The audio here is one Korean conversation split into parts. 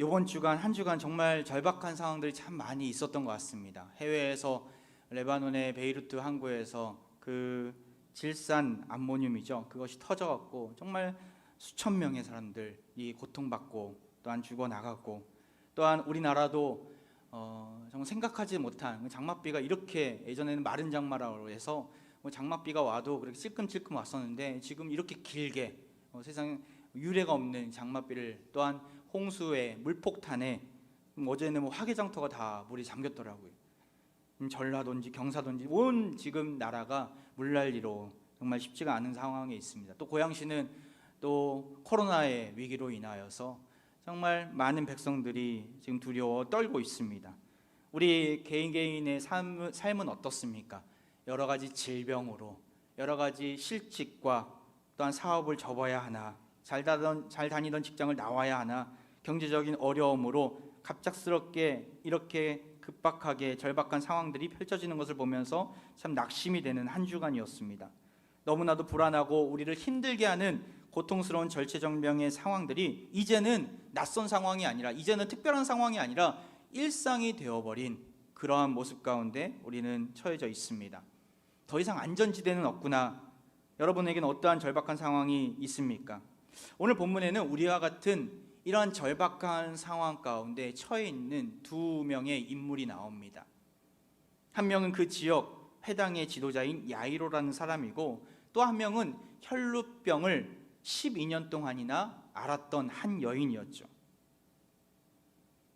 이번 주간 한 주간 정말 절박한 상황들이 참 많이 있었던 것 같습니다. 해외에서 레바논의 베이루트 항구에서 그 질산 암모늄이죠. 그것이 터져갖고 정말 수천 명의 사람들이 고통받고 또한 죽어나갔고, 또한 우리나라도 정말 생각하지 못한 장맛비가 이렇게, 예전에는 마른 장마라고 해서 장맛비가 와도 그렇게 찔끔찔끔 왔었는데 지금 이렇게 길게 세상에 유례가 없는 장맛비를, 또한 홍수에 물폭탄에 어제는 화개장터가 다 물이 잠겼더라고요. 전라도인지 경사도인지 온 지금 나라가 물난리로 정말 쉽지가 않은 상황에 있습니다. 또 고양시는 또 코로나의 위기로 인하여서 정말 많은 백성들이 지금 두려워 떨고 있습니다. 우리 개인의 삶은 어떻습니까? 여러 가지 질병으로, 여러 가지 실직과, 또한 사업을 접어야 하나, 잘 다니던 직장을 나와야 하나, 경제적인 어려움으로 갑작스럽게 이렇게 급박하게 절박한 상황들이 펼쳐지는 것을 보면서 참 낙심이 되는 한 주간이었습니다. 너무나도 불안하고 우리를 힘들게 하는 고통스러운 절체절명의 상황들이 이제는 낯선 상황이 아니라, 이제는 특별한 상황이 아니라 일상이 되어버린 그러한 모습 가운데 우리는 처해져 있습니다. 더 이상 안전지대는 없구나. 여러분에게는 어떠한 절박한 상황이 있습니까? 오늘 본문에는 우리와 같은 이러한 절박한 상황 가운데 처해 있는 두 명의 인물이 나옵니다. 한 명은 그 지역 회당의 지도자인 야이로라는 사람이고, 또 한 명은 혈루병을 12년 동안이나 앓았던 한 여인이었죠.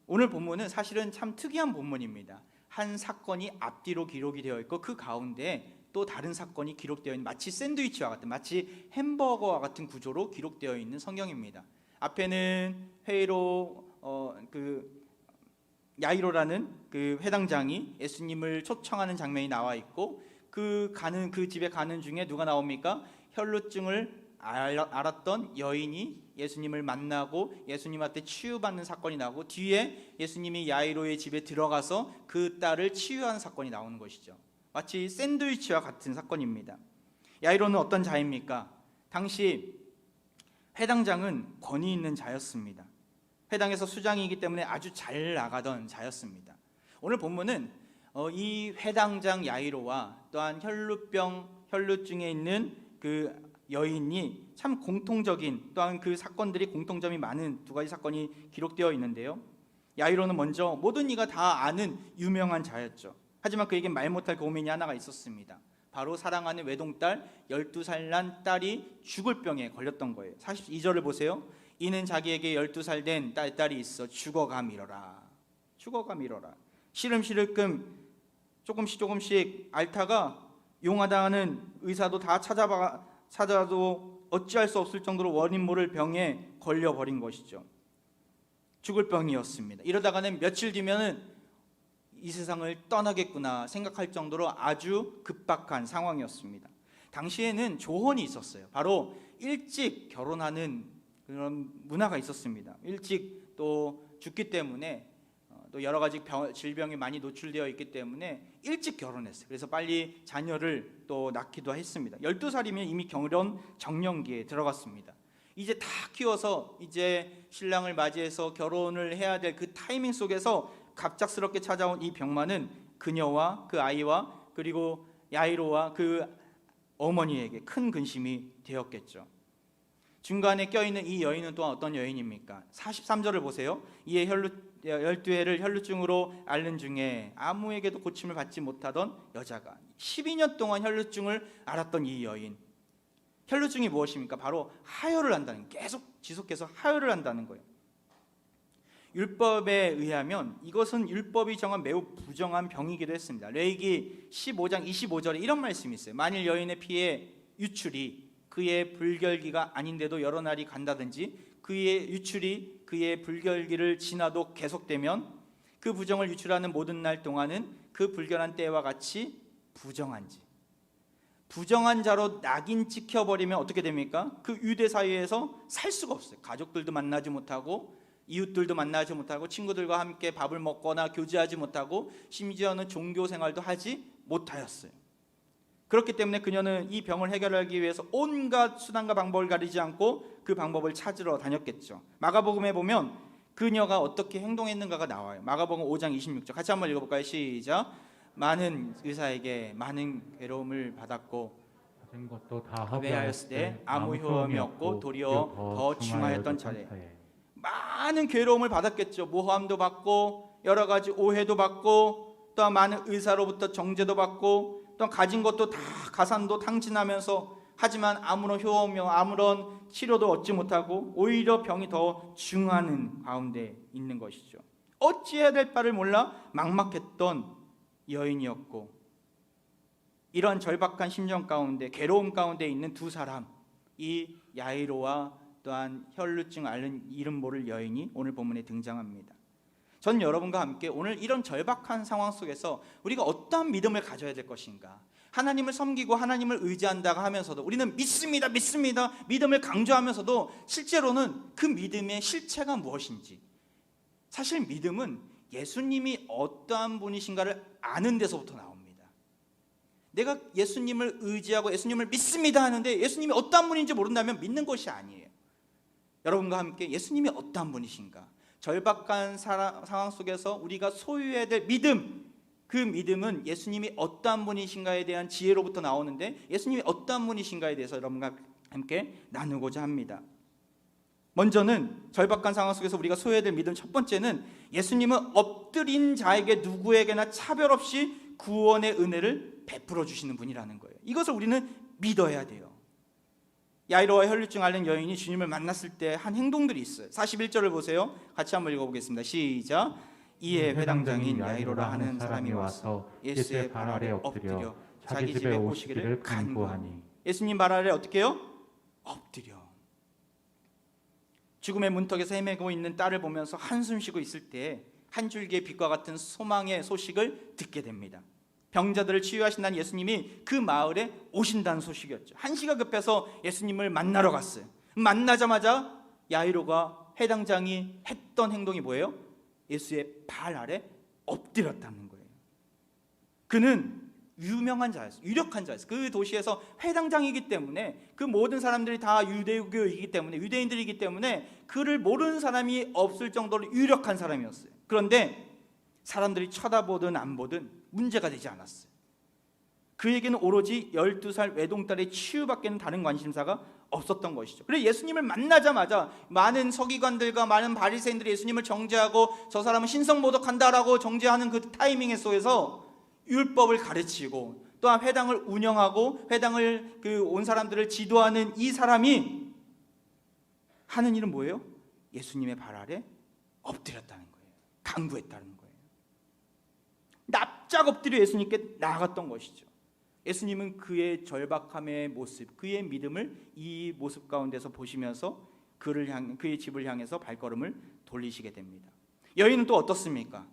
오늘 본문은 사실은 참 특이한 본문입니다. 한 사건이 앞뒤로 기록이 되어 있고 그 가운데 또 다른 사건이 기록되어 있는, 마치 샌드위치와 같은, 마치 햄버거와 같은 구조로 기록되어 있는 성경입니다. 앞에는 야이로라는 그 회당장이 예수님을 초청하는 장면이 나와 있고, 그 집에 가는 중에 누가 나옵니까? 혈루증을 앓았던 여인이 예수님을 만나고 예수님한테 치유받는 사건이 나오고, 뒤에 예수님이 야이로의 집에 들어가서 그 딸을 치유하는 사건이 나오는 것이죠. 마치 샌드위치와 같은 사건입니다. 야이로는 어떤 자입니까? 당시 회당장은 권위 있는 자였습니다. 회당에서 수장이기 때문에 아주 잘 나가던 자였습니다. 오늘 본문은 이 회당장 야이로와 또한 혈루증에 있는 그 여인이 참 공통적인, 또한 그 사건들이 공통점이 많은 두 가지 사건이 기록되어 있는데요. 야이로는 먼저 모든 이가 다 아는 유명한 자였죠. 하지만 그에겐 말 못할 고민이 하나가 있었습니다. 바로 사랑하는 외동딸 12살 난 딸이 죽을 병에 걸렸던 거예요. 42절을 보세요. 이는 자기에게 12살 된 딸이 있어 죽어가 미뤄라. 시름시름 조금씩 앓다가 용하다는 의사도 다 찾아도 어찌할 수 없을 정도로 원인 모를 병에 걸려버린 것이죠. 죽을 병이었습니다. 이러다가는 며칠 뒤면은 이 세상을 떠나겠구나 생각할 정도로 아주 급박한 상황이었습니다. 당시에는 조언이 있었어요. 바로 일찍 결혼하는 그런 문화가 있었습니다. 일찍 또 죽기 때문에, 또 여러 가지 질병에 많이 노출되어 있기 때문에 일찍 결혼했어요. 그래서 빨리 자녀를 또 낳기도 했습니다. 12살이면 이미 결혼 정년기에 들어갔습니다. 이제 다 키워서 이제 신랑을 맞이해서 결혼을 해야 될 그 타이밍 속에서 갑작스럽게 찾아온 이 병만은 그녀와 그 아이와 그리고 야이로와 그 어머니에게 큰 근심이 되었겠죠. 중간에 껴있는 이 여인은 또한 어떤 여인입니까? 43절을 보세요. 이에 12회를 혈루증으로 앓는 중에 아무에게도 고침을 받지 못하던 여자가 12년 동안 혈루증을 앓았던 이 여인. 혈루증이 무엇입니까? 바로 하혈을 한다는, 계속 지속해서 하혈을 한다는 거예요. 율법에 의하면 이것은 율법이 정한 매우 부정한 병이기도 했습니다. 레위기 15장 25절에 이런 말씀이 있어요. 만일 여인의 피의 유출이 그의 불결기가 아닌데도 여러 날이 간다든지, 그의 유출이 그의 불결기를 지나도 계속되면 그 부정을 유출하는 모든 날 동안은 그 불결한 때와 같이 부정한 자로 낙인 찍혀버리면 어떻게 됩니까? 그 유대 사회에서 살 수가 없어요. 가족들도 만나지 못하고, 이웃들도 만나지 못하고, 친구들과 함께 밥을 먹거나 교제하지 못하고, 심지어는 종교 생활도 하지 못하였어요. 그렇기 때문에 그녀는 이 병을 해결하기 위해서 온갖 수단과 방법을 가리지 않고 그 방법을 찾으러 다녔겠죠. 마가복음에 보면 그녀가 어떻게 행동했는가가 나와요. 마가복음 5장 26절 같이 한번 읽어볼까요? 시작. 많은 의사에게 많은 괴로움을 받았고 가진 것도 다 합의하였을 때 아무 효험이 없고 도리어 더 중하였던 차례. 차례. 많은 괴로움을 받았겠죠. 모함도 받고 여러 가지 오해도 받고 또한 많은 의사로부터 정죄도 받고 또 가진 것도 다 가산도 탕진하면서 하지만 아무런 효험이 아무런 치료도 얻지 못하고 오히려 병이 더 중하는 가운데 있는 것이죠. 어찌해야 될 바를 몰라 막막했던 여인이었고, 이런 절박한 심정 가운데 괴로움 가운데 있는 두 사람, 이 야이로와 또한 혈루증 앓는 이름 모를 여인이 오늘 본문에 등장합니다. 전 여러분과 함께 오늘 이런 절박한 상황 속에서 우리가 어떠한 믿음을 가져야 될 것인가, 하나님을 섬기고 하나님을 의지한다고 하면서도 우리는 믿습니다 믿음을 강조하면서도 실제로는 그 믿음의 실체가 무엇인지, 사실 믿음은 예수님이 어떠한 분이신가를 아는 데서부터 나옵니다. 내가 예수님을 의지하고 예수님을 믿습니다 하는데 예수님이 어떠한 분인지 모른다면 믿는 것이 아니에요. 여러분과 함께 예수님이 어떠한 분이신가, 절박한 상황 속에서 우리가 소유해야 될 믿음, 그 믿음은 예수님이 어떠한 분이신가에 대한 지혜로부터 나오는데 예수님이 어떠한 분이신가에 대해서 여러분과 함께 나누고자 합니다. 먼저는 절박한 상황 속에서 우리가 소유해야 될 믿음, 첫 번째는 예수님은 엎드린 자에게 누구에게나 차별 없이 구원의 은혜를 베풀어 주시는 분이라는 거예요. 이것을 우리는 믿어야 돼요. 야이로와 혈루증 앓는 여인이 주님을 만났을 때 한 행동들이 있어요. 41절을 보세요. 같이 한번 읽어보겠습니다. 시작. 이에 회당장인 야이로라 하는 사람이 와서 예수의 발 아래 엎드려 자기 집에 오시기를 간구하니. 예수님 발 아래 어떻게 해요? 엎드려. 죽음의 문턱에서 헤매고 있는 딸을 보면서 한숨 쉬고 있을 때 한 줄기의 빛과 같은 소망의 소식을 듣게 됩니다. 병자들을 치유하신다는 예수님이 그 마을에 오신다는 소식이었죠. 한시가 급해서 예수님을 만나러 갔어요. 만나자마자 야이로가 회당장이 했던 행동이 뭐예요? 예수의 발 아래 엎드렸다는 거예요. 그는 유명한 자였어요. 유력한 자였어요. 그 도시에서 회당장이기 때문에 그 모든 사람들이 다 유대교이기 때문에, 유대인들이기 때문에 그를 모르는 사람이 없을 정도로 유력한 사람이었어요. 그런데 사람들이 쳐다보든 안 보든 문제가 되지 않았어요. 그에게는 오로지 12살 외동딸의 치유밖에는 다른 관심사가 없었던 것이죠. 그래서 예수님을 만나자마자 많은 서기관들과 많은 바리새인들이 예수님을 정죄하고 저 사람은 신성모독한다라고 정죄하는 그 타이밍 속에서 율법을 가르치고 또한 회당을 운영하고 회당을 온 사람들을 지도하는 이 사람이 하는 일은 뭐예요? 예수님의 발 아래 엎드렸다는 거예요. 간구했다는 거예요. 납작 엎드려 예수님께 나아갔던 것이죠. 예수님은 그의 절박함의 모습, 그의 믿음을 이 모습 가운데서 보시면서 그의 집을 향해서 발걸음을 돌리시게 됩니다. 여인은 또 어떻습니까?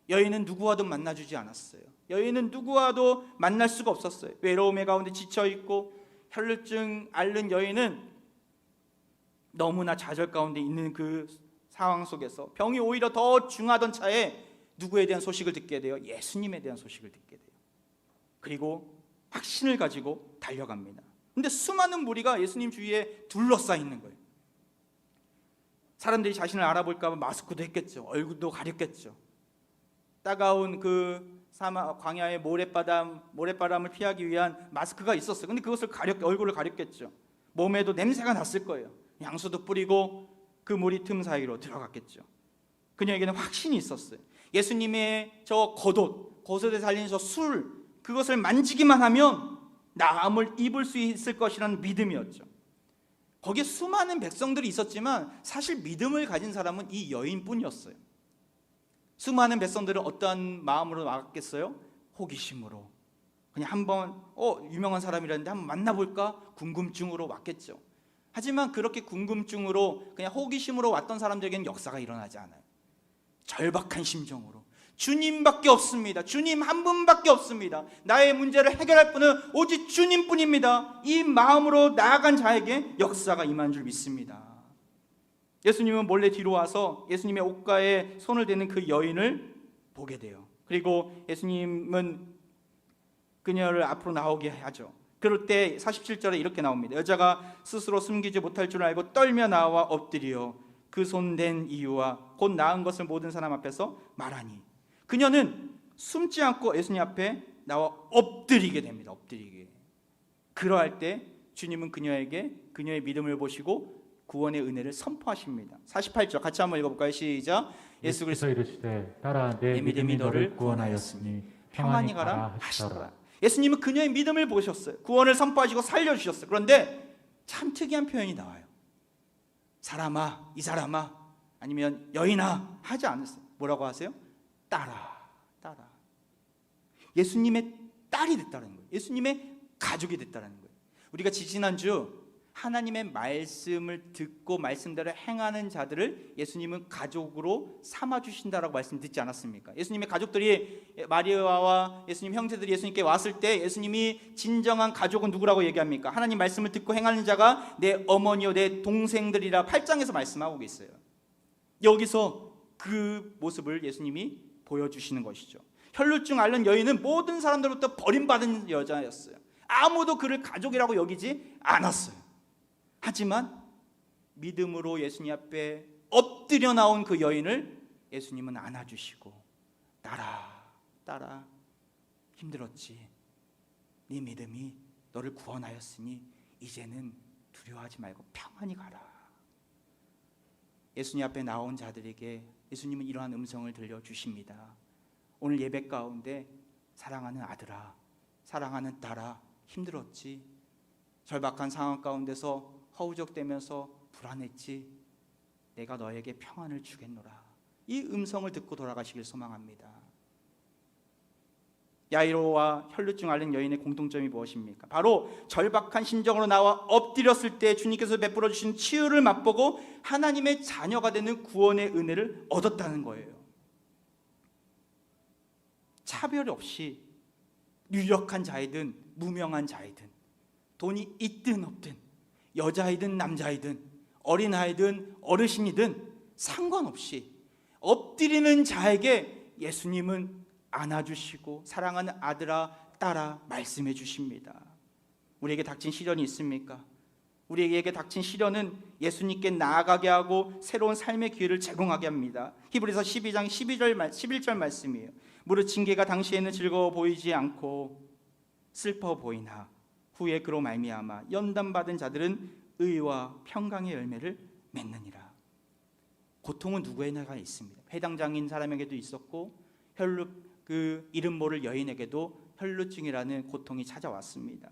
여인은 누구와도 만나주지 않았어요. 여인은 누구와도 만날 수가 없었어요. 외로움의 가운데 지쳐있고 혈루증 앓는 여인은 너무나 좌절 가운데 있는 그 상황 속에서 병이 오히려 더 중하던 차에 누구에 대한 소식을 듣게 돼요? 예수님에 대한 소식을 듣게 돼요. 그리고 확신을 가지고 달려갑니다. 근데 수많은 무리가 예수님 주위에 둘러싸여 있는 거예요. 사람들이 자신을 알아볼까 봐 마스크도 했겠죠. 얼굴도 가렸겠죠. 따가운 그 광야의 모래바람을 피하기 위한 마스크가 있었어요. 근데 그것을 얼굴을 가렸겠죠. 몸에도 냄새가 났을 거예요. 향수도 뿌리고 그 무리 틈 사이로 들어갔겠죠. 그녀에게는 확신이 있었어요. 예수님의 저 겉옷에 달린 저 술, 그것을 만지기만 하면 나음을 입을 수 있을 것이라는 믿음이었죠. 거기에 수많은 백성들이 있었지만 사실 믿음을 가진 사람은 이 여인뿐이었어요. 수많은 백성들은 어떠한 마음으로 나갔겠어요? 호기심으로. 그냥 한번 유명한 사람이라는데 한번 만나볼까? 궁금증으로 왔겠죠. 하지만 그렇게 궁금증으로 그냥 호기심으로 왔던 사람들에게는 역사가 일어나지 않아요. 절박한 심정으로 주님밖에 없습니다. 주님 한 분밖에 없습니다. 나의 문제를 해결할 분은 오직 주님뿐입니다. 이 마음으로 나아간 자에게 역사가 임한 줄 믿습니다. 예수님은 몰래 뒤로 와서 예수님의 옷가에 손을 대는 그 여인을 보게 돼요. 그리고 예수님은 그녀를 앞으로 나오게 하죠. 그럴 때 47절에 이렇게 나옵니다. 여자가 스스로 숨기지 못할 줄 알고 떨며 나와 엎드려 그 손댄 이유와 곧 나은 것을 모든 사람 앞에서 말하니 그녀는 숨지 않고 예수님 앞에 나와 엎드리게 됩니다. 엎드리게. 그러할 때 주님은 그녀에게 그녀의 믿음을 보시고 구원의 은혜를 선포하십니다. 48절 같이 한번 읽어볼까요? 시작. 예수께서 이르시되 따라 내 믿음이 너를 구원하였으니 평안히 가라 하시더라. 예수님은 그녀의 믿음을 보셨어요. 구원을 선포하시고 살려주셨어요. 그런데 참 특이한 표현이 나와요. 사람아, 이 사람아, 아니면 여인아 하지 않았어요. 뭐라고 하세요? 따라. 예수님의 딸이 됐다는 거예요. 예수님의 가족이 됐다는 거예요. 우리가 지난주 하나님의 말씀을 듣고 말씀대로 행하는 자들을 예수님은 가족으로 삼아주신다라고 말씀 듣지 않았습니까? 예수님의 가족들이 마리아와 예수님 형제들이 예수님께 왔을 때 예수님이 진정한 가족은 누구라고 얘기합니까? 하나님 말씀을 듣고 행하는 자가 내 어머니요 내 동생들이라 8장에서 말씀하고 있어요. 여기서 그 모습을 예수님이 보여주시는 것이죠. 혈루증 앓는 여인은 모든 사람들로부터 버림받은 여자였어요. 아무도 그를 가족이라고 여기지 않았어요. 하지만 믿음으로 예수님 앞에 엎드려 나온 그 여인을 예수님은 안아주시고 따라 힘들었지. 네 믿음이 너를 구원하였으니 이제는 두려워하지 말고 평안히 가라. 예수님 앞에 나온 자들에게 예수님은 이러한 음성을 들려주십니다. 오늘 예배 가운데 사랑하는 아들아, 사랑하는 딸아, 힘들었지? 절박한 상황 가운데서 허우적대면서 불안했지? 내가 너에게 평안을 주겠노라. 이 음성을 듣고 돌아가시길 소망합니다. 야이로와 혈루증 앓는 여인의 공통점이 무엇입니까? 바로 절박한 심정으로 나와 엎드렸을 때 주님께서 베풀어 주신 치유를 맛보고 하나님의 자녀가 되는 구원의 은혜를 얻었다는 거예요. 차별 없이 유력한 자이든 무명한 자이든 돈이 있든 없든 여자이든 남자이든 어린아이든 어르신이든 상관없이 엎드리는 자에게 예수님은 안아주시고 사랑하는 아들아 딸아 말씀해 주십니다. 우리에게 닥친 시련이 있습니까? 우리에게 닥친 시련은 예수님께 나아가게 하고 새로운 삶의 기회를 제공하게 합니다. 히브리서 12장 11절 말씀이에요. 무릇 징계가 당시에는 즐거워 보이지 않고 슬퍼 보이나 후에 그로 말미암아 연단받은 자들은 의와 평강의 열매를 맺느니라. 고통은 누구에나 있습니다. 회당장인 사람에게도 있었고 그 이름 모를 여인에게도 혈루증이라는 고통이 찾아왔습니다.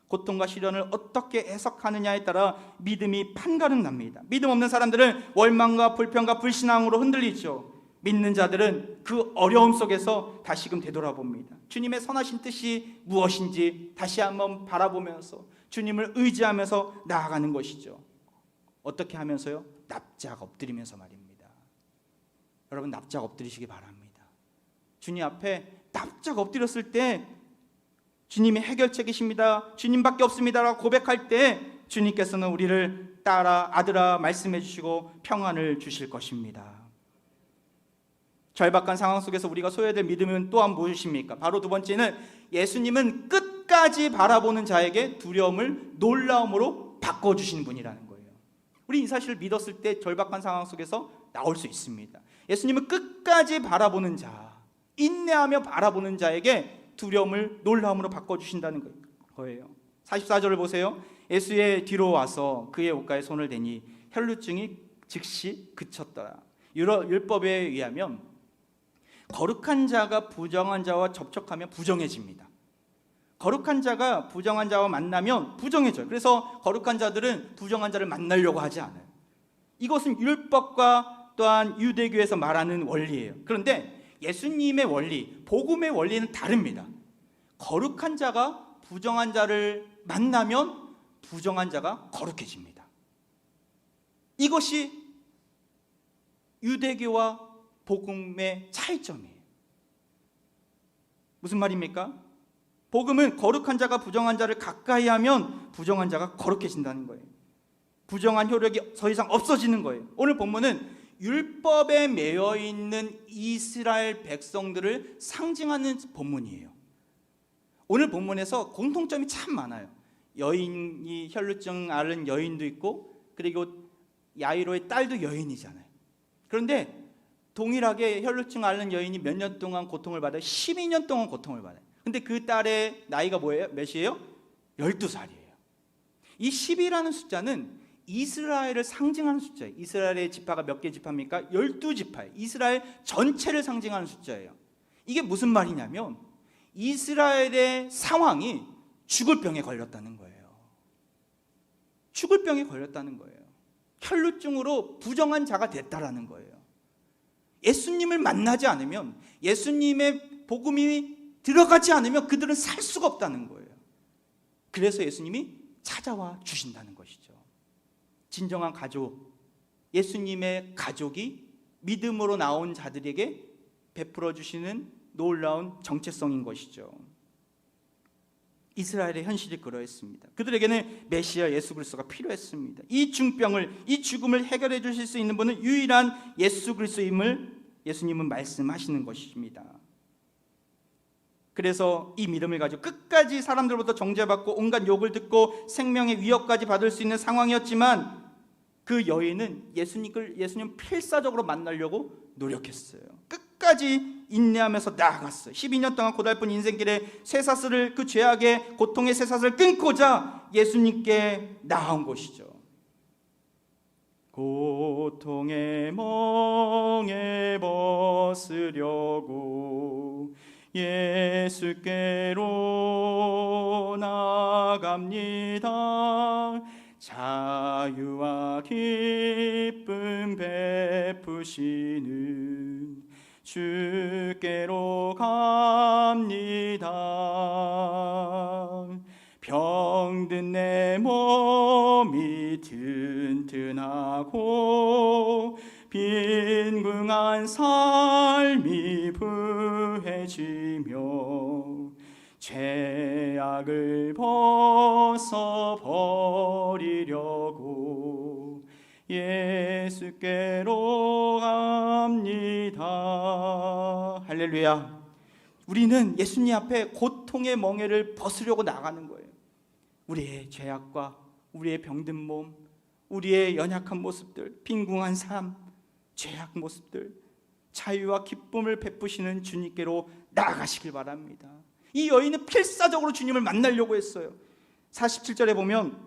고통과 시련을 어떻게 해석하느냐에 따라 믿음이 판가름 납니다. 믿음 없는 사람들은 원망과 불평과 불신앙으로 흔들리죠. 믿는 자들은 그 어려움 속에서 다시금 되돌아봅니다. 주님의 선하신 뜻이 무엇인지 다시 한번 바라보면서 주님을 의지하면서 나아가는 것이죠. 어떻게 하면서요? 납작 엎드리면서 말입니다. 여러분 납작 엎드리시기 바랍니다. 주님 앞에 납작 엎드렸을 때 주님이 해결책이십니다. 주님밖에 없습니다라고 고백할 때 주님께서는 우리를 딸아 아들아 말씀해 주시고 평안을 주실 것입니다. 절박한 상황 속에서 우리가 소유될 믿음은 또한 무엇입니까? 바로 두 번째는 예수님은 끝까지 바라보는 자에게 두려움을 놀라움으로 바꿔주시는 분이라는 거예요. 우리 이 사실을 믿었을 때 절박한 상황 속에서 나올 수 있습니다. 예수님은 끝까지 바라보는 자, 인내하며 바라보는 자에게 두려움을 놀라움으로 바꿔주신다는 거예요. 44절을 보세요. 예수의 뒤로 와서 그의 옷가에 손을 대니 혈루증이 즉시 그쳤더라. 율법에 의하면 거룩한 자가 부정한 자와 접촉하면 부정해집니다. 거룩한 자가 부정한 자와 만나면 부정해져요. 그래서 거룩한 자들은 부정한 자를 만나려고 하지 않아요. 이것은 율법과 또한 유대교에서 말하는 원리예요. 그런데 예수님의 원리, 복음의 원리는 다릅니다. 거룩한 자가 부정한 자를 만나면 부정한 자가 거룩해집니다. 이것이 유대교와 복음의 차이점이에요. 무슨 말입니까? 복음은 거룩한 자가 부정한 자를 가까이 하면 부정한 자가 거룩해진다는 거예요. 부정한 효력이 더 이상 없어지는 거예요. 오늘 본문은 율법에 매여 있는 이스라엘 백성들을 상징하는 본문이에요. 오늘 본문에서 공통점이 참 많아요. 여인이 혈루증 앓은 여인도 있고 그리고 야이로의 딸도 여인이잖아요. 그런데 동일하게 혈루증 앓는 여인이 몇 년 동안 고통을 받아요? 12년 동안 고통을 받아요. 근데 그 딸의 나이가 뭐예요? 몇이에요? 12살이에요. 이 10이라는 숫자는 이스라엘을 상징하는 숫자예요. 이스라엘의 지파가 몇 개 지파입니까? 12지파예요. 이스라엘 전체를 상징하는 숫자예요. 이게 무슨 말이냐면 이스라엘의 상황이 죽을 병에 걸렸다는 거예요. 죽을 병에 걸렸다는 거예요. 혈루증으로 부정한 자가 됐다라는 거예요. 예수님을 만나지 않으면, 예수님의 복음이 들어가지 않으면 그들은 살 수가 없다는 거예요. 그래서 예수님이 찾아와 주신다는 것이죠. 진정한 가족, 예수님의 가족이 믿음으로 나온 자들에게 베풀어 주시는 놀라운 정체성인 것이죠. 이스라엘의 현실이 그러했습니다. 그들에게는 메시아 예수 그리스도가 필요했습니다. 이 중병을, 이 죽음을 해결해 주실 수 있는 분은 유일한 예수 그리스도임을 예수님은 말씀하시는 것입니다. 그래서 이 믿음을 가지고 끝까지 사람들로부터 정죄받고 온갖 욕을 듣고 생명의 위협까지 받을 수 있는 상황이었지만 그 여인은 예수님 필사적으로 만나려고 노력했어요. 끝까지 인내하면서 나아갔어요. 12년 동안 고달픈 인생길에 쇠사슬을, 그 죄악의 고통의 쇠사슬을 끊고자 예수님께 나아온 것이죠. 고통의 멍에 벗으려고 예수께로 나갑니다. 자유와 기쁨 베푸시는 주께로 갑니다. 병든 내 몸이 튼튼하고 빈궁한 삶이 부해지며 죄악을 벗어버리려고 예수께로 갑니다. 할렐루야. 우리는 예수님 앞에 고통의 멍에를 벗으려고 나가는 거예요. 우리의 죄악과 우리의 병든 몸, 우리의 연약한 모습들, 빈궁한 삶, 죄악 모습들, 자유와 기쁨을 베푸시는 주님께로 나아가시길 바랍니다. 이 여인은 필사적으로 주님을 만나려고 했어요. 47절에 보면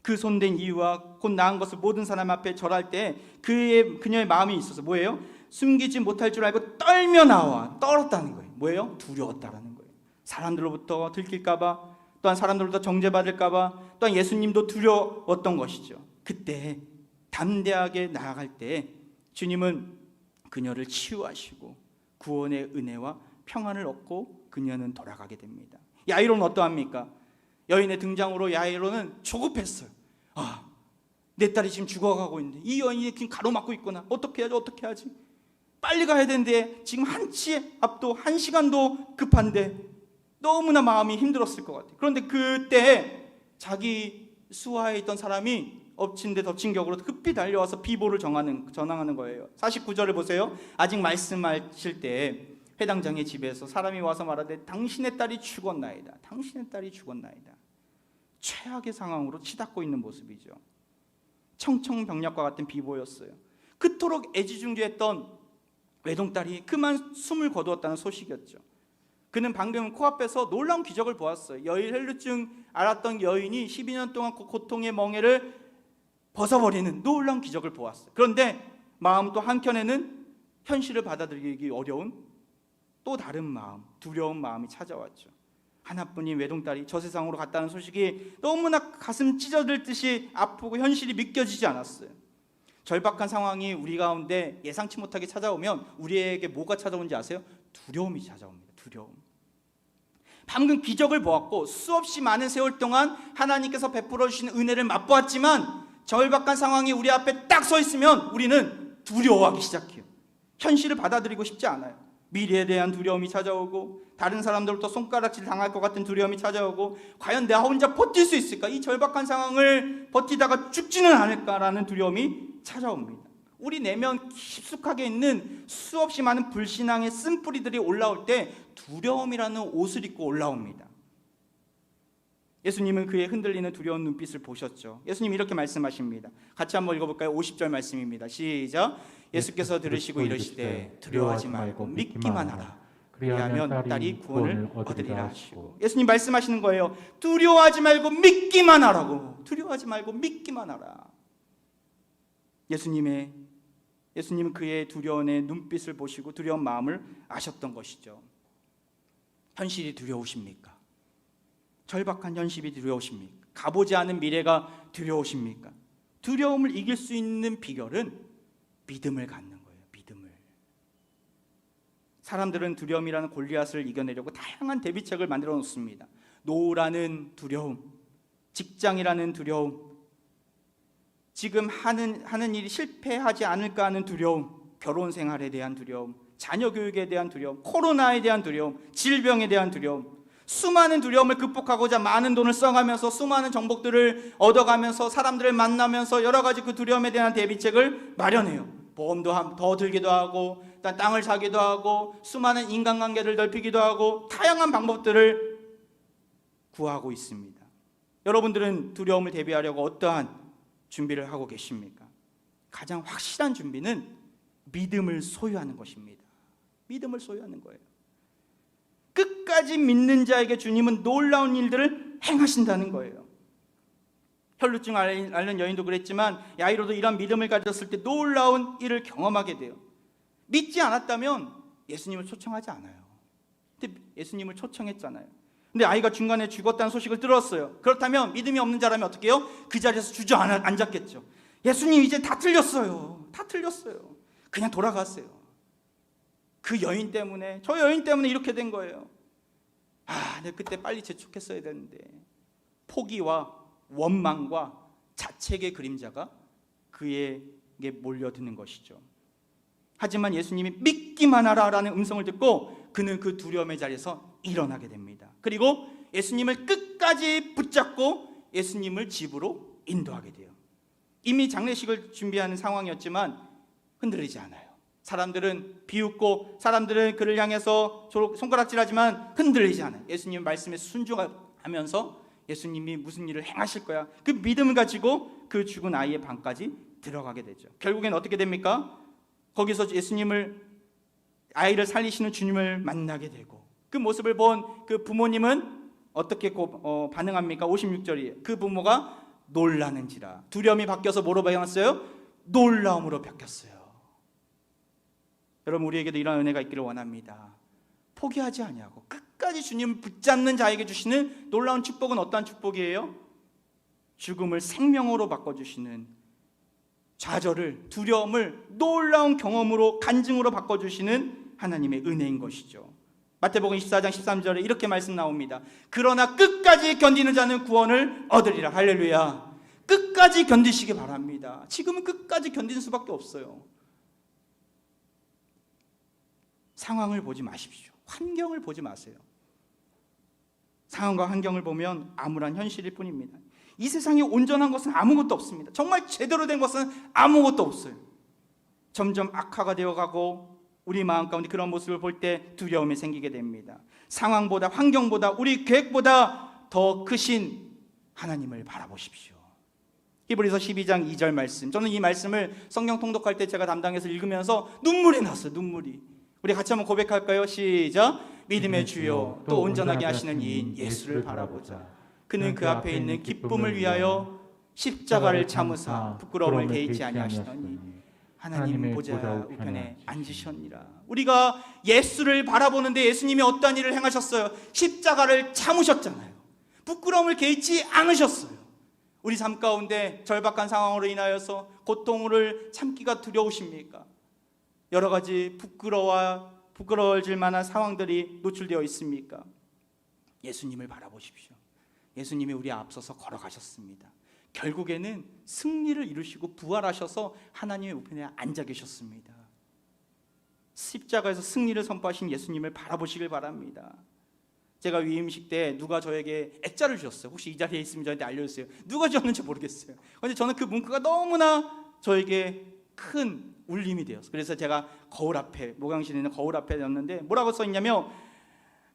그 손댄 이유와 곧 나은 것을 모든 사람 앞에 절할 때 그녀의 마음이 있어서 뭐예요? 숨기지 못할 줄 알고 떨며 나와 떨었다는 거예요. 뭐예요? 두려웠다라는 거예요. 사람들로부터 들킬까봐, 또한 사람들로부터 정죄받을까봐, 또한 예수님도 두려웠던 것이죠. 그때 담대하게 나아갈 때 주님은 그녀를 치유하시고 구원의 은혜와 평안을 얻고 그녀는 돌아가게 됩니다. 야이로는 어떠합니까? 여인의 등장으로 야이로는 조급했어요. 내 딸이 지금 죽어가고 있는데 이 여인이 지금 가로막고 있구나. 어떻게 하지? 빨리 가야 되는데 지금 한치 앞도 한 시간도 급한데 너무나 마음이 힘들었을 것 같아요. 그런데 그때 자기 수하에 있던 사람이 엎친 데 덮친 격으로 급히 달려와서 비보를 전하는 거예요. 49절을 보세요. 아직 말씀하실 때 회당장의 집에서 사람이 와서 말하되 당신의 딸이 죽었나이다. 당신의 딸이 죽었나이다. 최악의 상황으로 치닫고 있는 모습이죠. 청청병력과 같은 비보였어요. 그토록 애지중지했던 외동딸이 그만 숨을 거두었다는 소식이었죠. 그는 방금 코앞에서 놀라운 기적을 보았어요. 혈루증 앓았던 여인이 12년 동안 고통의 멍에를 벗어버리는 놀라운 기적을 보았어요. 그런데 마음 또 한켠에는 현실을 받아들이기 어려운 또 다른 마음, 두려운 마음이 찾아왔죠. 하나뿐인 외동딸이 저 세상으로 갔다는 소식이 너무나 가슴 찢어질 듯이 아프고 현실이 믿겨지지 않았어요. 절박한 상황이 우리 가운데 예상치 못하게 찾아오면 우리에게 뭐가 찾아오는지 아세요? 두려움이 찾아옵니다. 두려움. 방금 기적을 보았고 수없이 많은 세월 동안 하나님께서 베풀어 주신 은혜를 맛보았지만 절박한 상황이 우리 앞에 딱 서 있으면 우리는 두려워하기 시작해요. 현실을 받아들이고 싶지 않아요. 미래에 대한 두려움이 찾아오고 다른 사람들부터 손가락질 당할 것 같은 두려움이 찾아오고 과연 내가 혼자 버틸 수 있을까? 이 절박한 상황을 버티다가 죽지는 않을까라는 두려움이 찾아옵니다. 우리 내면 깊숙하게 있는 수없이 많은 불신앙의 쓴뿌리들이 올라올 때 두려움이라는 옷을 입고 올라옵니다. 예수님은 그의 흔들리는 두려운 눈빛을 보셨죠. 예수님 이렇게 말씀하십니다. 같이 한번 읽어볼까요? 50절 말씀입니다. 시작. 예수께서 들으시고 이르시되 두려워하지 말고 믿기만 하라. 그리하면 딸이 구원을 얻으리라 하시고, 예수님 말씀하시는 거예요. 두려워하지 말고 믿기만 하라고. 두려워하지 말고 믿기만 하라. 예수님은 그의 두려움의 눈빛을 보시고 두려운 마음을 아셨던 것이죠. 현실이 두려우십니까? 절박한 현실이 두려우십니까? 가보지 않은 미래가 두려우십니까? 두려움을 이길 수 있는 비결은 믿음을 갖는 거예요. 믿음을. 사람들은 두려움이라는 골리앗을 이겨내려고 다양한 대비책을 만들어 놓습니다. 노후라는 두려움, 직장이라는 두려움, 지금 하는 일이 실패하지 않을까 하는 두려움, 결혼 생활에 대한 두려움, 자녀 교육에 대한 두려움, 코로나에 대한 두려움, 질병에 대한 두려움, 수많은 두려움을 극복하고자 많은 돈을 써가면서 수많은 정보들을 얻어가면서 사람들을 만나면서 여러 가지 그 두려움에 대한 대비책을 마련해요. 보험도 더 들기도 하고, 땅을 사기도 하고, 수많은 인간관계를 넓히기도 하고, 다양한 방법들을 구하고 있습니다. 여러분들은 두려움을 대비하려고 어떠한 준비를 하고 계십니까? 가장 확실한 준비는 믿음을 소유하는 것입니다. 믿음을 소유하는 거예요. 끝까지 믿는 자에게 주님은 놀라운 일들을 행하신다는 거예요. 혈루증 앓는 여인도 그랬지만 야이로도 이런 믿음을 가졌을 때 놀라운 일을 경험하게 돼요. 믿지 않았다면 예수님을 초청하지 않아요. 근데 예수님을 초청했잖아요. 근데 아이가 중간에 죽었다는 소식을 들었어요. 그렇다면 믿음이 없는 자라면 어떻게 해요? 그 자리에서 주저앉았겠죠. 예수님 이제 다 틀렸어요. 다 틀렸어요. 그냥 돌아갔어요. 그 여인 때문에, 저 여인 때문에 이렇게 된 거예요. 내가 그때 빨리 재촉했어야 되는데. 포기와 원망과 자책의 그림자가 그에게 몰려드는 것이죠. 하지만 예수님이 믿기만 하라라는 음성을 듣고 그는 그 두려움의 자리에서 일어나게 됩니다. 그리고 예수님을 끝까지 붙잡고 예수님을 집으로 인도하게 돼요. 이미 장례식을 준비하는 상황이었지만 흔들리지 않아요. 사람들은 비웃고 사람들은 그를 향해서 손가락질하지만 흔들리지 않아요. 예수님 말씀에 순종하면서 예수님이 무슨 일을 행하실 거야, 그 믿음을 가지고 그 죽은 아이의 방까지 들어가게 되죠. 결국엔 어떻게 됩니까? 거기서 아이를 살리시는 주님을 만나게 되고, 그 모습을 본 그 부모님은 어떻게 반응합니까? 56절이에요. 그 부모가 놀라는지라. 두려움이 바뀌어서 뭐로 바뀌었어요? 놀라움으로 바뀌었어요. 여러분, 우리에게도 이런 은혜가 있기를 원합니다. 포기하지 아니하고 끝까지 주님을 붙잡는 자에게 주시는 놀라운 축복은 어떠한 축복이에요? 죽음을 생명으로 바꿔주시는, 좌절을, 두려움을 놀라운 경험으로, 간증으로 바꿔주시는 하나님의 은혜인 것이죠. 마태복음 24장 13절에 이렇게 말씀 나옵니다. 그러나 끝까지 견디는 자는 구원을 얻으리라. 할렐루야. 끝까지 견디시기 바랍니다. 지금은 끝까지 견디는 수밖에 없어요. 상황을 보지 마십시오. 환경을 보지 마세요. 상황과 환경을 보면 암울한 현실일 뿐입니다. 이 세상에 온전한 것은 아무것도 없습니다. 정말 제대로 된 것은 아무것도 없어요. 점점 악화가 되어가고 우리 마음 가운데 그런 모습을 볼 때 두려움이 생기게 됩니다. 상황보다, 환경보다, 우리 계획보다 더 크신 하나님을 바라보십시오. 히브리서 12장 2절 말씀, 저는 이 말씀을 성경 통독할 때 제가 담당해서 읽으면서 눈물이 났어요. 눈물이. 우리 같이 한번 고백할까요? 시작. 믿음의 주요 또 온전하게 하시는 이인 예수를 바라보자. 그는 그 앞에 있는 기쁨을 위하여 십자가를 참으사 부끄러움을 개의치 아니하시더니 하나님 보좌 우편에 앉으셨니라. 우리가 예수를 바라보는데 예수님이 어떠한 일을 행하셨어요? 십자가를 참으셨잖아요. 부끄러움을 개의치 않으셨어요. 우리 삶 가운데 절박한 상황으로 인하여서 고통을 참기가 두려우십니까? 여러 가지 부끄러워질 만한 상황들이 노출되어 있습니까? 예수님을 바라보십시오. 예수님이 우리 앞서서 걸어가셨습니다. 결국에는 승리를 이루시고 부활하셔서 하나님의 우편에 앉아 계셨습니다. 십자가에서 승리를 선포하신 예수님을 바라보시길 바랍니다. 제가 위임식 때 누가 저에게 액자를 주셨어요. 혹시 이 자리에 있으면 저한테 알려주세요. 누가 주었는지 모르겠어요. 그런데 저는 그 문구가 너무나 저에게 큰 울림이 되었어요. 그래서 제가 거울 앞에, 목양실에 있는 거울 앞에 뒀는데 뭐라고 써 있냐면,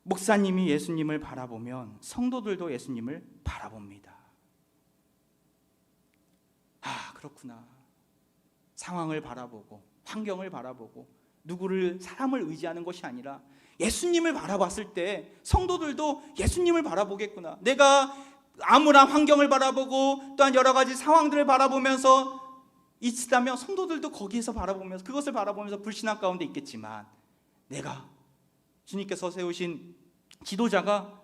목사님이 예수님을 바라보면 성도들도 예수님을 바라봅니다. 아, 그렇구나. 상황을 바라보고 환경을 바라보고 누구를 사람을 의지하는 것이 아니라 예수님을 바라봤을 때 성도들도 예수님을 바라보겠구나. 내가 암울한 환경을 바라보고 또한 여러 가지 상황들을 바라보면서 있다면 성도들도 거기에서 바라보면서 그것을 바라보면서 불신앙 가운데 있겠지만 내가 주님께서 세우신 지도자가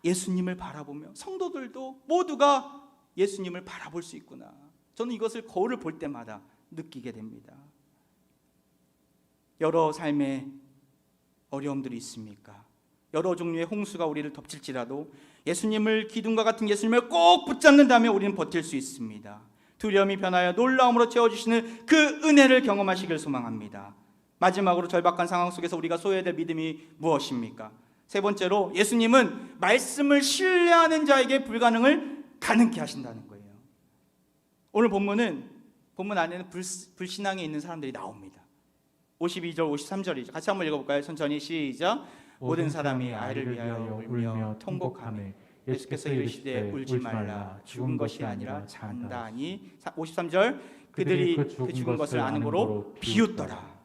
예수님을 바라보며 성도들도 모두가 예수님을 바라볼 수 있구나. 저는 이것을 거울을 볼 때마다 느끼게 됩니다. 여러 삶의 어려움들이 있습니까? 여러 종류의 홍수가 우리를 덮칠지라도 예수님을, 기둥과 같은 예수님을 꼭 붙잡는다면 우리는 버틸 수 있습니다. 두려움이 변하여 놀라움으로 채워주시는 그 은혜를 경험하시길 소망합니다. 마지막으로 절박한 상황 속에서 우리가 소유해야 될 믿음이 무엇입니까? 세 번째로 예수님은 말씀을 신뢰하는 자에게 불가능을 가능케 하신다는 거예요. 오늘 본문 안에는 불신앙에 있는 사람들이 나옵니다. 52절 53절이죠. 같이 한번 읽어볼까요? 천천히 시작. 모든 사람이 아이를 위하여 울며 통곡하며 예수께서 이르시되 울지 말라. 죽은 것이 아니라 잔다니. 53절 그들이 그 죽은 것을 아는 거로 비웃더라.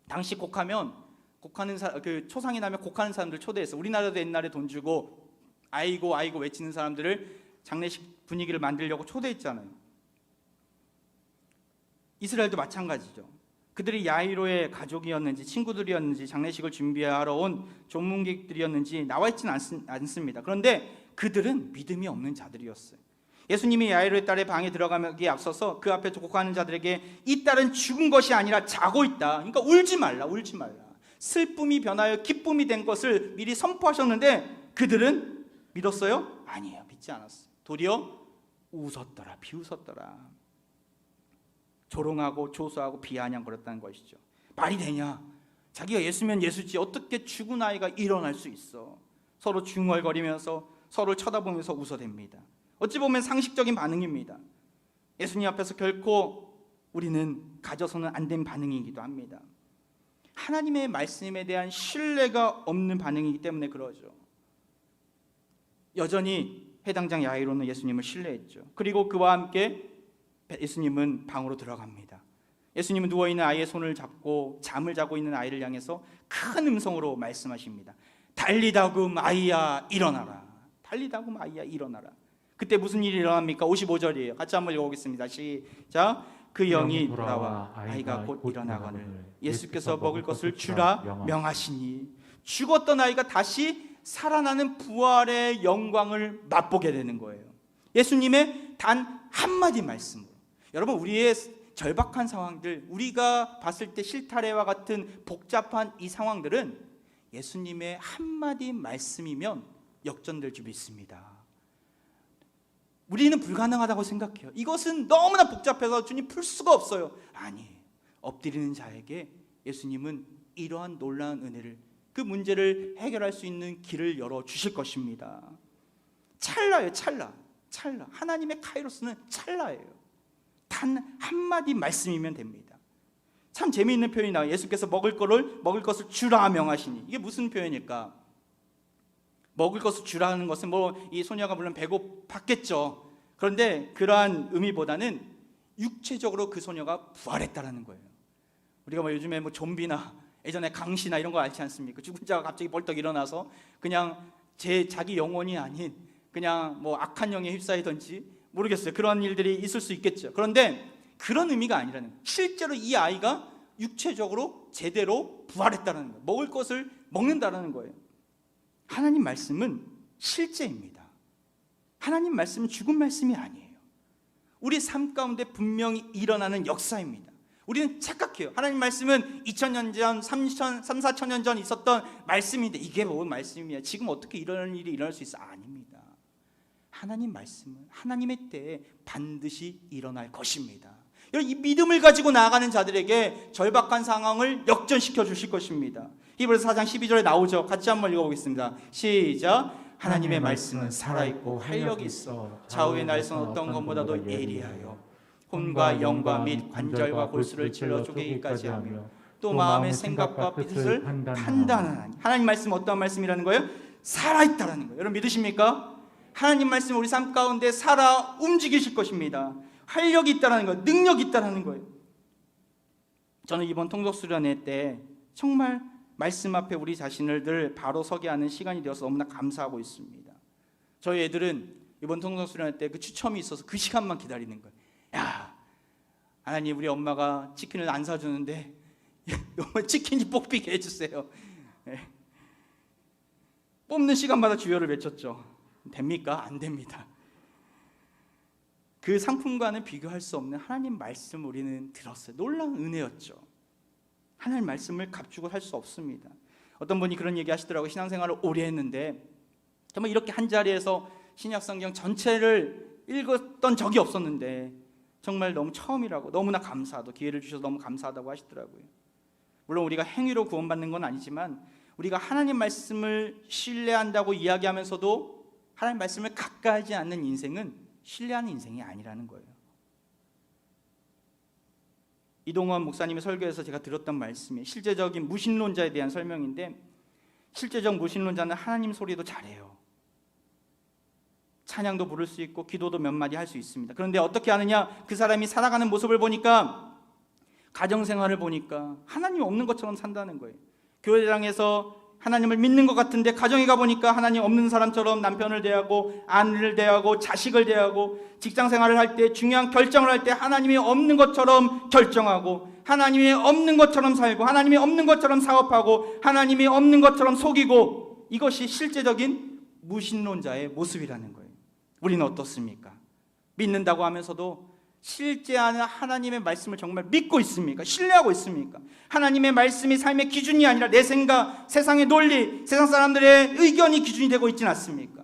당시 그 초상이 나면 곡하는 사람들 초대해서, 우리나라도 옛날에 돈 주고 아이고 아이고 외치는 사람들을 장례식 분위기를 만들려고 초대했잖아요. 이스라엘도 마찬가지죠. 그들이 야이로의 가족이었는지 친구들이었는지 장례식을 준비하러 온 조문객들이었는지 나와 있지는 않습니다. 그런데 그들은 믿음이 없는 자들이었어요. 예수님이 야이로의 딸의 방에 들어가기에 앞서서 그 앞에 곡하는 자들에게 이 딸은 죽은 것이 아니라 자고 있다. 그러니까 울지 말라, 울지 말라. 슬픔이 변하여 기쁨이 된 것을 미리 선포하셨는데 그들은 믿었어요? 아니에요. 믿지 않았어요. 도리어 웃었더라, 비웃었더라. 조롱하고 조소하고 비아냥거렸다는 것이죠. 말이 되냐? 자기가 예수면 예수지 어떻게 죽은 아이가 일어날 수 있어? 서로 중얼거리면서 서로를 쳐다보면서 웃어댑니다. 어찌 보면 상식적인 반응입니다. 예수님 앞에서 결코 우리는 가져서는 안 된 반응이기도 합니다. 하나님의 말씀에 대한 신뢰가 없는 반응이기 때문에 그러죠. 여전히 해당장 야이로는 예수님을 신뢰했죠. 그리고 그와 함께 예수님은 방으로 들어갑니다. 예수님은 누워있는 아이의 손을 잡고 잠을 자고 있는 아이를 향해서 큰 음성으로 말씀하십니다. 달리다금 아이야 일어나라. 달리다금 아이야 일어나라. 그때 무슨 일이 일어납니까? 55절이에요. 같이 한번 읽어보겠습니다. 시작. 그 영이 돌아와 아이가 곧 일어나거늘 예수께서 먹을 것을 주라 명하시니 죽었던 아이가 다시 살아나는 부활의 영광을 맛보게 되는 거예요. 예수님의 단 한마디 말씀으로. 여러분, 우리의 절박한 상황들, 우리가 봤을 때 실타래와 같은 복잡한 이 상황들은 예수님의 한마디 말씀이면 역전될 줄 믿습니다. 우리는 불가능하다고 생각해요. 이것은 너무나 복잡해서 주님 풀 수가 없어요. 아니, 엎드리는 자에게 예수님은 이러한 놀라운 은혜를, 그 문제를 해결할 수 있는 길을 열어주실 것입니다. 찰나예요. 찰나. 하나님의 카이로스는 찰나예요. 단 한마디 말씀이면 됩니다. 참 재미있는 표현이 나와요. 예수께서 먹을 것을 주라 명하시니. 이게 무슨 표현일까? 먹을 것을 주라는 것은 이 소녀가 물론 배고팠겠죠. 그런데 그러한 의미보다는 육체적으로 그 소녀가 부활했다라는 거예요. 우리가 요즘에 좀비나 예전에 강시나 이런 거 알지 않습니까? 죽은 자가 갑자기 벌떡 일어나서 그냥 자기 영혼이 아닌 그냥 악한 영에 휩싸이든지 모르겠어요. 그런 일들이 있을 수 있겠죠. 그런데 그런 의미가 아니라는 거예요. 실제로 이 아이가 육체적으로 제대로 부활했다는 거예요. 먹을 것을 먹는다는 거예요. 하나님 말씀은 실제입니다. 하나님 말씀은 죽은 말씀이 아니에요. 우리 삶 가운데 분명히 일어나는 역사입니다. 우리는 착각해요. 하나님 말씀은 2000년 전, 3, 4천 년 전 있었던 말씀인데 이게 뭔 말씀이야? 지금 어떻게 이런 일이 일어날 수 있어? 아닙니다. 하나님 말씀은 하나님의 때에 반드시 일어날 것입니다. 여러분, 이 믿음을 가지고 나아가는 자들에게 절박한 상황을 역전시켜 주실 것입니다. 히브리서 4장 12절에 나오죠. 같이 한번 읽어보겠습니다. 시작. 하나님의 말씀은 살아있고 활력이 있어 좌우의 날선 어떤 것보다도 예리하여 혼과 영과 및 관절과 골수를 찔러 쪼개기까지 하며 또 마음의 생각과 뜻을 판단하나니. 하나님 말씀 어떠한 말씀이라는 거예요? 살아있다라는 거예요. 여러분 믿으십니까? 하나님 말씀 우리 삶 가운데 살아 움직이실 것입니다. 활력이 있다라는 거예요. 능력이 있다라는 거예요. 저는 이번 통독수련회 때 정말 말씀 앞에 우리 자신을 늘 바로 서게 하는 시간이 되어서 너무나 감사하고 있습니다. 저희 애들은 이번 통독수련회 때 그 추첨이 있어서 그 시간만 기다리는 거예요. 야, 하나님 우리 엄마가 치킨을 안 사주는데 치킨이 뽑히게 해주세요. 뽑는 시간마다 주여를 외쳤죠. 됩니까? 안 됩니다. 그 상품과는 비교할 수 없는 하나님 말씀 우리는 들었어요. 놀라운 은혜였죠. 하나님 말씀을 값주고 살 수 없습니다. 어떤 분이 그런 얘기 하시더라고요. 신앙생활을 오래 했는데 정말 이렇게 한 자리에서 신약성경 전체를 읽었던 적이 없었는데 정말 너무 처음이라고, 너무나 감사하다고, 기회를 주셔서 너무 감사하다고 하시더라고요. 물론 우리가 행위로 구원받는 건 아니지만 우리가 하나님 말씀을 신뢰한다고 이야기하면서도 하나님 말씀을 가까이 하지 않는 인생은 신뢰하는 인생이 아니라는 거예요. 이동원 목사님의 설교에서 제가 들었던 말씀이 실제적인 무신론자에 대한 설명인데, 실제적 무신론자는 하나님 소리도 잘해요. 찬양도 부를 수 있고 기도도 몇 마디 할 수 있습니다. 그런데 어떻게 하느냐? 그 사람이 살아가는 모습을 보니까, 가정생활을 보니까 하나님 없는 것처럼 산다는 거예요. 교회장에서 하나님을 믿는 것 같은데 가정에 가보니까 하나님 없는 사람처럼 남편을 대하고 아내를 대하고 자식을 대하고, 직장생활을 할 때 중요한 결정을 할 때 하나님이 없는 것처럼 결정하고, 하나님이 없는 것처럼 살고, 하나님이 없는 것처럼 사업하고, 하나님이 없는 것처럼 속이고, 이것이 실제적인 무신론자의 모습이라는 거예요. 우리는 어떻습니까? 믿는다고 하면서도 실제 안에 하나님의 말씀을 정말 믿고 있습니까? 신뢰하고 있습니까? 하나님의 말씀이 삶의 기준이 아니라 내 생각, 세상의 논리, 세상 사람들의 의견이 기준이 되고 있지는 않습니까?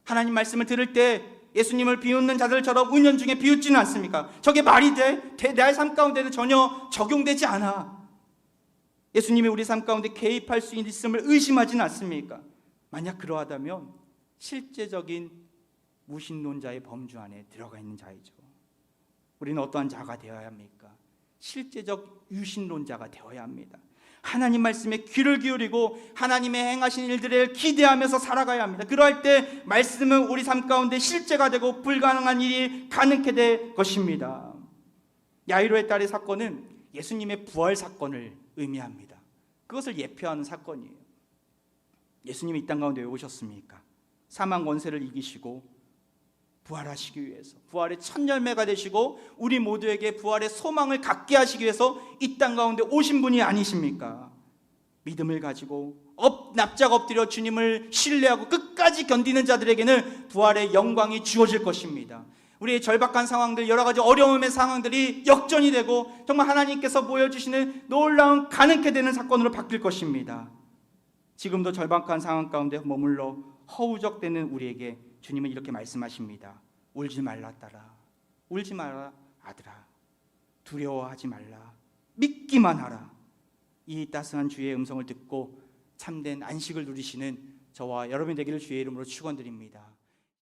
하나님 말씀을 들을 때 예수님을 비웃는 자들처럼 은연중에 비웃지는 않습니까? 저게 말이 돼? 내 삶 가운데는 전혀 적용되지 않아. 예수님이 우리 삶 가운데 개입할 수 있음을 의심하지는 않습니까? 만약 그러하다면 실제적인 무신론자의 범주 안에 들어가 있는 자이죠. 우리는 어떠한 자가 되어야 합니까? 실제적 유신론자가 되어야 합니다. 하나님 말씀에 귀를 기울이고 하나님의 행하신 일들을 기대하면서 살아가야 합니다. 그럴 때 말씀은 우리 삶 가운데 실제가 되고 불가능한 일이 가능케 될 것입니다. 야이로의 딸의 사건은 예수님의 부활 사건을 의미합니다. 그것을 예표하는 사건이에요. 예수님이 이 땅 가운데 왜 오셨습니까? 사망 권세를 이기시고 부활하시기 위해서, 부활의 첫 열매가 되시고 우리 모두에게 부활의 소망을 갖게 하시기 위해서 이 땅 가운데 오신 분이 아니십니까? 믿음을 가지고 납작 엎드려 주님을 신뢰하고 끝까지 견디는 자들에게는 부활의 영광이 주어질 것입니다. 우리의 절박한 상황들, 여러 가지 어려움의 상황들이 역전이 되고 정말 하나님께서 보여주시는 놀라운 가능케 되는 사건으로 바뀔 것입니다. 지금도 절박한 상황 가운데 머물러 허우적대는 우리에게 주님은 이렇게 말씀하십니다. 울지 말라 딸아, 울지 마라 아들아, 두려워하지 말라, 믿기만 하라. 이 따스한 주의 음성을 듣고 참된 안식을 누리시는 저와 여러분이 되기를 주의 이름으로 축원드립니다.